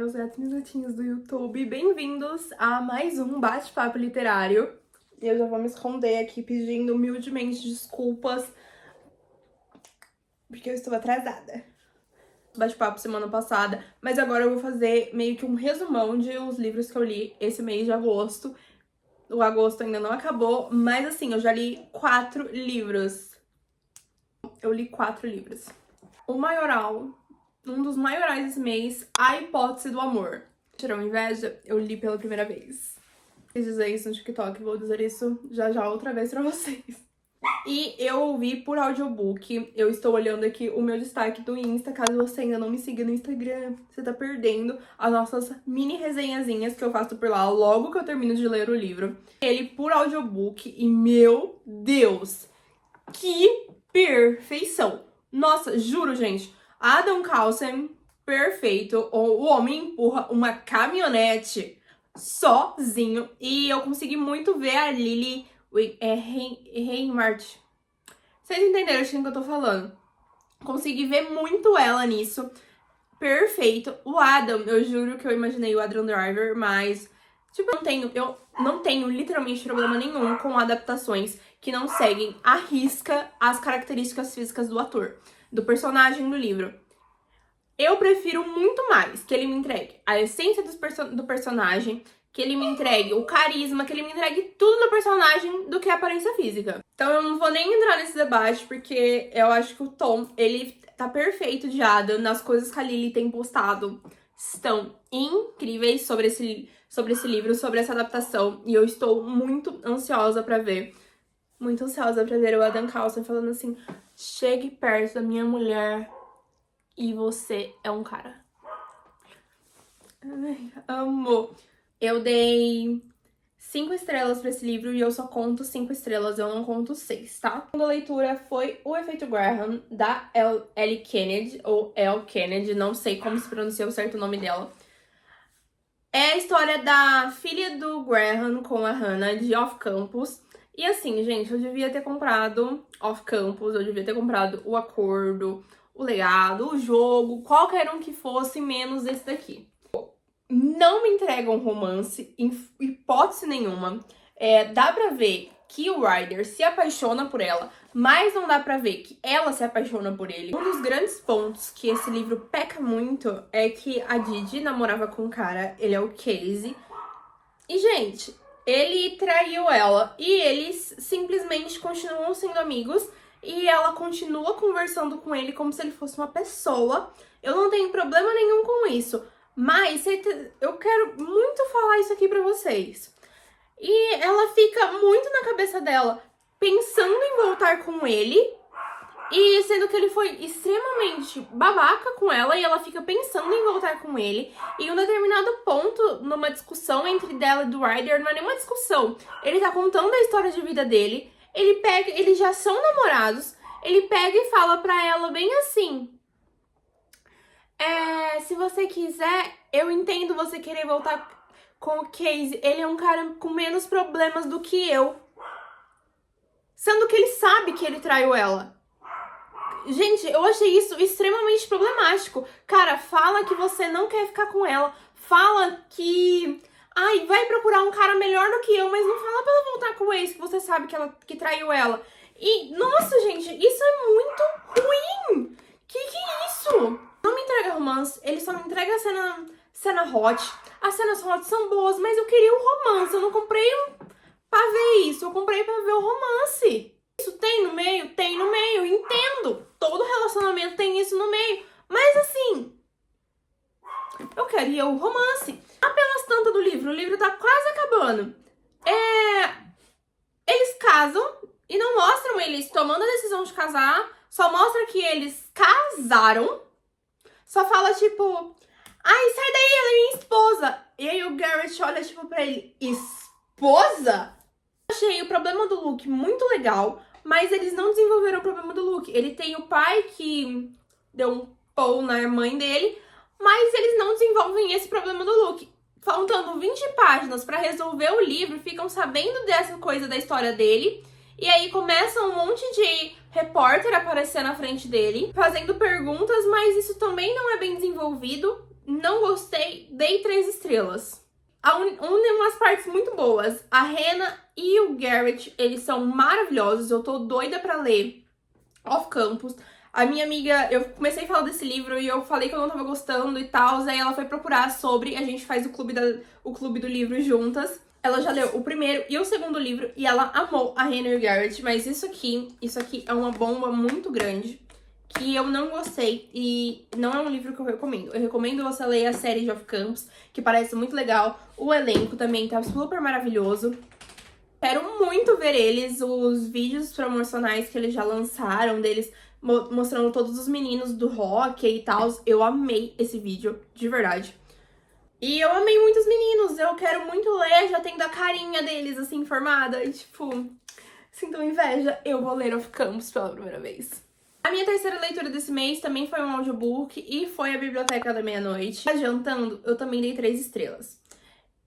meus gatos e minhas gatinhas do YouTube. Bem-vindos a mais um bate-papo literário. Eu já vou me esconder aqui pedindo humildemente desculpas, porque eu estou atrasada. Bate-papo semana passada, mas agora eu vou fazer meio que um resumão de os livros que eu li esse mês de agosto. O agosto ainda não acabou, mas assim, eu já li 4 livros. Eu li 4 livros. O maioral, um dos maiorais desse mês, A Hipótese do Amor. Tirou inveja? Eu li pela primeira vez. Quis dizer isso no TikTok, vou dizer isso já outra vez pra vocês. E eu ouvi por audiobook. Eu estou olhando aqui o meu destaque do Insta. Caso você ainda não me siga no Instagram, você tá perdendo as nossas mini resenhazinhas que eu faço por lá logo que eu termino de ler o livro. Ele por audiobook e, meu Deus, que perfeição! Nossa, juro, gente, Adam Carlsen, perfeito. O homem empurra uma caminhonete sozinho. E eu consegui muito ver a Lily Reinhardt. Vocês entenderam o que eu tô falando? Consegui ver muito ela nisso. Perfeito. O Adam, eu juro que eu imaginei o Adam Driver, mas tipo, eu não tenho literalmente problema nenhum com adaptações que não seguem à risca as características físicas do ator, do personagem do livro. Eu prefiro muito mais que ele me entregue a essência do personagem, que ele me entregue o carisma, que ele me entregue tudo do personagem do que a aparência física. Então eu não vou nem entrar nesse debate, porque eu acho que o Tom, ele tá perfeito de Adam. Nas coisas que a Lily tem postado estão incríveis sobre esse livro, sobre essa adaptação. E eu estou muito ansiosa pra ver. Muito ansiosa pra ver o Adam Carlsen falando assim: chegue perto da minha mulher e você é um cara. Ai, amo. Eu dei 5 estrelas pra esse livro e eu só conto 5 estrelas, eu não conto 6, tá? A segunda leitura foi O Efeito Graham, da Ellie Kennedy, ou Elle Kennedy, não sei como se pronuncia o certo nome dela. É a história da filha do Graham com a Hannah de Off Campus. E assim, gente, eu devia ter comprado Off Campus, eu devia ter comprado O Acordo, O Legado, O Jogo, qualquer um que fosse, menos esse daqui. Não me entrega um romance, em hipótese nenhuma. Dá pra ver que o Ryder se apaixona por ela, mas não dá pra ver que ela se apaixona por ele. Um dos grandes pontos que esse livro peca muito é que a Didi namorava com um cara, ele é o Casey. E, gente, ele traiu ela e eles simplesmente continuam sendo amigos e ela continua conversando com ele como se ele fosse uma pessoa. Eu não tenho problema nenhum com isso. Mas eu quero muito falar isso aqui pra vocês. E ela fica muito na cabeça dela, pensando em voltar com ele, e sendo que ele foi extremamente babaca com ela, e ela fica pensando em voltar com ele. E em um determinado ponto, numa discussão entre dela e do Ryder, não é nenhuma discussão. Ele tá contando a história de vida dele, eles já são namorados, ele pega e fala pra ela bem assim: se você quiser, eu entendo você querer voltar com o Casey. Ele é um cara com menos problemas do que eu. Sendo que ele sabe que ele traiu ela. Gente, eu achei isso extremamente problemático. Cara, fala que você não quer ficar com ela. Fala que... vai procurar um cara melhor do que eu, mas não fala pra ela voltar com o ex, que você sabe que traiu ela. E, nossa, gente, isso é muito ruim. Que é isso? Não me entrega romance, ele só me entrega a cena hot. As cenas hot são boas, mas eu queria um romance. Eu não comprei pra ver isso, eu comprei pra ver o romance. Isso tem no meio? Tem no meio, entendo. Todo relacionamento tem isso no meio. Mas assim, eu queria o romance. Apenas tanto do livro, o livro tá quase acabando. Eles casam e não mostram eles tomando a decisão de casar. Só mostra que eles casaram. Só fala, tipo, sai daí, ela é minha esposa. E aí o Garrett olha, tipo, pra ele: esposa? Achei o problema do Luke muito legal, mas eles não desenvolveram o problema do Luke. Ele tem o pai que deu um pau na mãe dele, mas eles não desenvolvem esse problema do Luke. Faltando 20 páginas pra resolver o livro, ficam sabendo dessa coisa da história dele. E aí começa um monte de repórter aparecer na frente dele, fazendo perguntas, mas isso também não é bem desenvolvido. não gostei, dei 3 estrelas. Umas partes muito boas. A Hannah e o Garrett, eles são maravilhosos. Eu tô doida pra ler Off Campus. A minha amiga, eu comecei a falar desse livro e eu falei que eu não tava gostando e tal. Aí ela foi procurar sobre, a gente faz o clube do livro juntas. Ela já leu o primeiro e o segundo livro e ela amou a Hannah e o Garrett. Mas isso aqui é uma bomba muito grande que eu não gostei e não é um livro que eu recomendo. Eu recomendo você ler a série de Off Campus, que parece muito legal. O elenco também tá super maravilhoso. Quero muito ver os vídeos promocionais que eles já lançaram, deles mostrando todos os meninos do hockey e tal. Eu amei esse vídeo, de verdade. E eu amei muitos meninos, eu quero muito ler, já tendo a carinha deles, assim, formada. E, tipo, sinto inveja, eu vou ler Off Campus pela primeira vez. A minha terceira leitura desse mês também foi um audiobook e foi a Biblioteca da Meia-Noite. Adiantando, eu também dei 3 estrelas.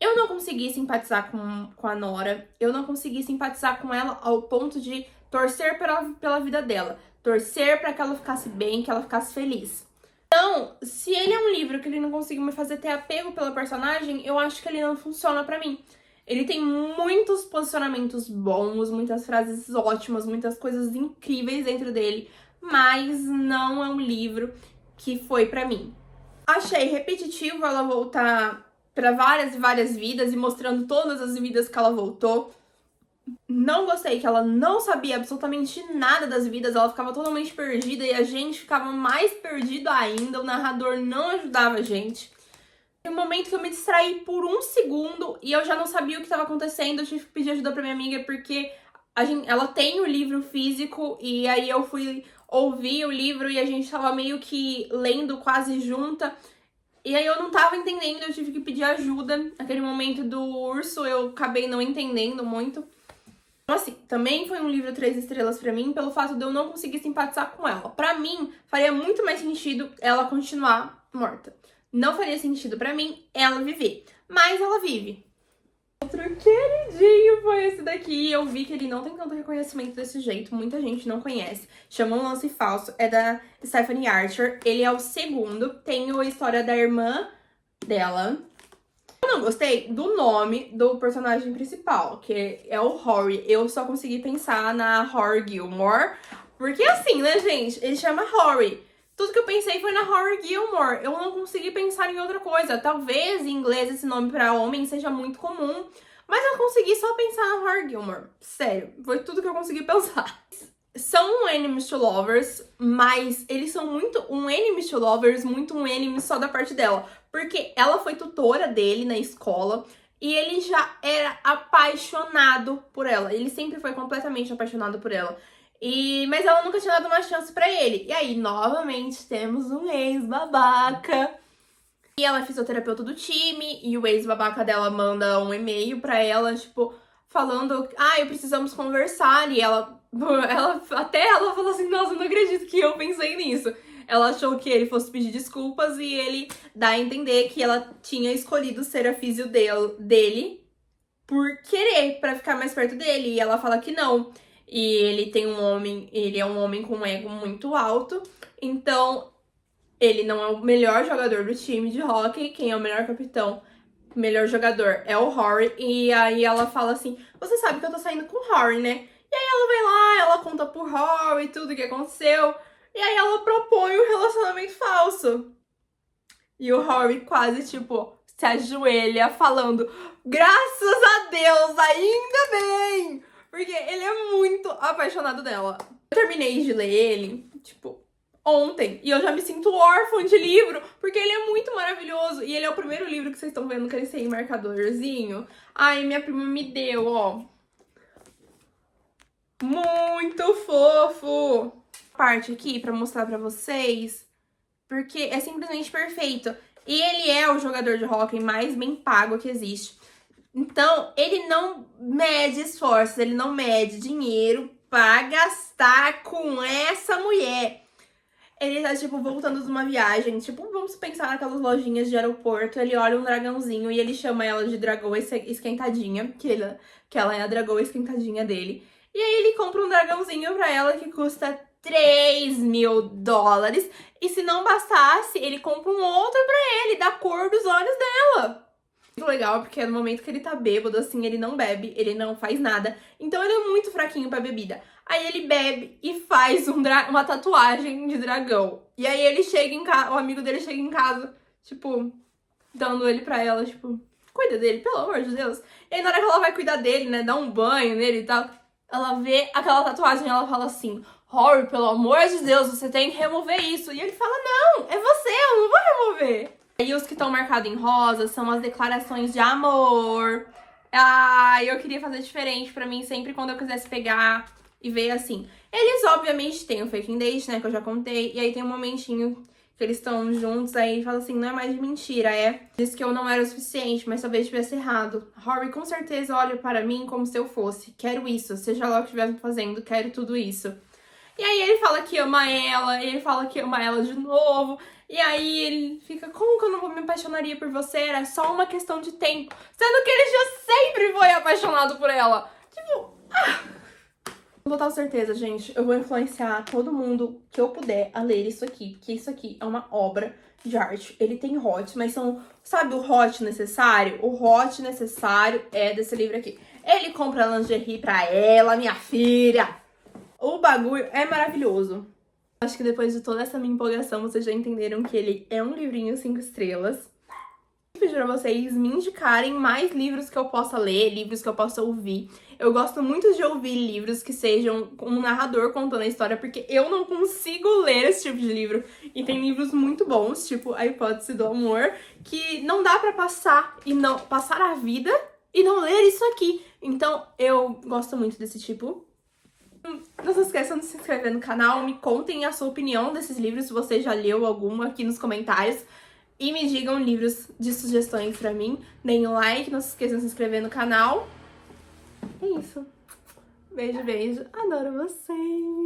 Eu não consegui simpatizar com a Nora, eu não consegui simpatizar com ela ao ponto de torcer pela vida dela. Torcer pra que ela ficasse bem, que ela ficasse feliz. Então, se ele é um livro que ele não conseguiu me fazer ter apego pela personagem, eu acho que ele não funciona pra mim. Ele tem muitos posicionamentos bons, muitas frases ótimas, muitas coisas incríveis dentro dele, mas não é um livro que foi pra mim. Achei repetitivo ela voltar pra várias e várias vidas e mostrando todas as vidas que ela voltou. Não gostei que ela não sabia absolutamente nada das vidas, ela ficava totalmente perdida e a gente ficava mais perdido ainda, o narrador não ajudava a gente. Tem um momento que eu me distraí por 1 segundo e eu já não sabia o que estava acontecendo, eu tive que pedir ajuda pra minha amiga porque ela tem o livro físico e aí eu fui ouvir o livro e a gente tava meio que lendo quase junta. E aí eu não tava entendendo, eu tive que pedir ajuda. Naquele momento do urso eu acabei não entendendo muito. Então, assim, também foi um livro 3 estrelas pra mim, pelo fato de eu não conseguir simpatizar com ela. Pra mim, faria muito mais sentido ela continuar morta. Não faria sentido pra mim ela viver. Mas ela vive. Outro queridinho foi esse daqui. Eu vi que ele não tem tanto reconhecimento desse jeito. Muita gente não conhece. Chama Um Lance Falso. É da Stephanie Archer. Ele é o segundo. Tem a história da irmã dela. Eu não gostei do nome do personagem principal, que é o Rory. Eu só consegui pensar na Rory Gilmore. Porque assim, né, gente? Ele chama Rory. Tudo que eu pensei foi na Rory Gilmore. Eu não consegui pensar em outra coisa. Talvez em inglês esse nome pra homem seja muito comum. Mas eu consegui só pensar na Rory Gilmore. Sério, foi tudo que eu consegui pensar. São um enemies to lovers, mas eles são muito um enemies to lovers, muito um enemy só da parte dela. Porque ela foi tutora dele na escola e ele já era apaixonado por ela. Ele sempre foi completamente apaixonado por ela. Mas ela nunca tinha dado uma chance pra ele. E aí, novamente, temos um ex-babaca. E ela é fisioterapeuta do time, e o ex-babaca dela manda um e-mail pra ela, tipo, falando, precisamos conversar. E ela falou assim, nossa, não acredito que eu pensei nisso. Ela achou que ele fosse pedir desculpas e ele dá a entender que ela tinha escolhido ser a fisio dele por querer, pra ficar mais perto dele. E ela fala que não. E ele é um homem com um ego muito alto, então ele não é o melhor jogador do time de hockey. Quem é o melhor capitão, melhor jogador é o Rory. E aí ela fala assim, você sabe que eu tô saindo com o Rory, né? E aí ela vai lá, ela conta pro Rory tudo o que aconteceu. E aí ela propõe um relacionamento falso. E o Rory quase, tipo, se ajoelha falando, graças a Deus, ainda bem! Porque ele é muito apaixonado dela. Eu terminei de ler ele, tipo, ontem. E eu já me sinto órfã de livro, porque ele é muito maravilhoso. E ele é o primeiro livro que vocês estão vendo crescer em marcadorzinho. Ai, minha prima me deu, ó. Muito fofo! Parte aqui pra mostrar pra vocês, porque é simplesmente perfeito. E ele é o jogador de hóquei mais bem pago que existe. Então, ele não mede esforços, ele não mede dinheiro pra gastar com essa mulher. Ele tá, tipo, voltando de uma viagem, tipo, vamos pensar naquelas lojinhas de aeroporto, ele olha um dragãozinho e ele chama ela de dragão esquentadinha, que ela é a dragão esquentadinha dele. E aí ele compra um dragãozinho pra ela que custa US$ 3.000. E se não bastasse, ele compra um outro pra ele, da cor dos olhos dela. Muito legal, porque no momento que ele tá bêbado, assim, ele não bebe, ele não faz nada. Então ele é muito fraquinho pra bebida. Aí ele bebe e faz uma tatuagem de dragão. E aí ele chega em casa, o amigo dele chega em casa, tipo, dando ele pra ela, tipo, cuida dele, pelo amor de Deus. E aí na hora que ela vai cuidar dele, né, dar um banho nele e tal, ela vê aquela tatuagem e ela fala assim: Rory, pelo amor de Deus, você tem que remover isso. E ele fala: não, é você, eu não vou remover. E os que estão marcados em rosa são as declarações de amor. Ah, eu queria fazer diferente pra mim, sempre quando eu quisesse pegar e ver assim. Eles, obviamente, têm o Faking Date, né, que eu já contei. E aí tem um momentinho que eles estão juntos, aí ele fala assim: não é mais de mentira, é. Diz que eu não era o suficiente, mas talvez tivesse errado. Rory com certeza olha para mim como se eu fosse. Quero isso, seja lá o que estiver fazendo, quero tudo isso. E aí ele fala que ama ela, ele fala que ama ela de novo. E aí ele fica: como que eu não me apaixonaria por você? Era só uma questão de tempo. Sendo que ele já sempre foi apaixonado por ela. Tipo, com total certeza, gente, eu vou influenciar todo mundo que eu puder a ler isso aqui. Porque isso aqui é uma obra de arte. Ele tem hot, mas são, sabe o hot necessário? O hot necessário é desse livro aqui. Ele compra lingerie pra ela, minha filha. O bagulho é maravilhoso. Acho que depois de toda essa minha empolgação, vocês já entenderam que ele é um livrinho 5 estrelas. Eu pedi pra vocês me indicarem mais livros que eu possa ler, livros que eu possa ouvir. Eu gosto muito de ouvir livros que sejam com um narrador contando a história, porque eu não consigo ler esse tipo de livro. E tem livros muito bons, tipo A Hipótese do Amor, que não dá pra passar a vida e não ler isso aqui. Então, eu gosto muito desse tipo. Não se esqueçam de se inscrever no canal, me contem a sua opinião desses livros, se você já leu algum aqui nos comentários. E me digam livros de sugestões pra mim. Deem um like, não se esqueçam de se inscrever no canal. É isso. Beijo, beijo. Adoro vocês!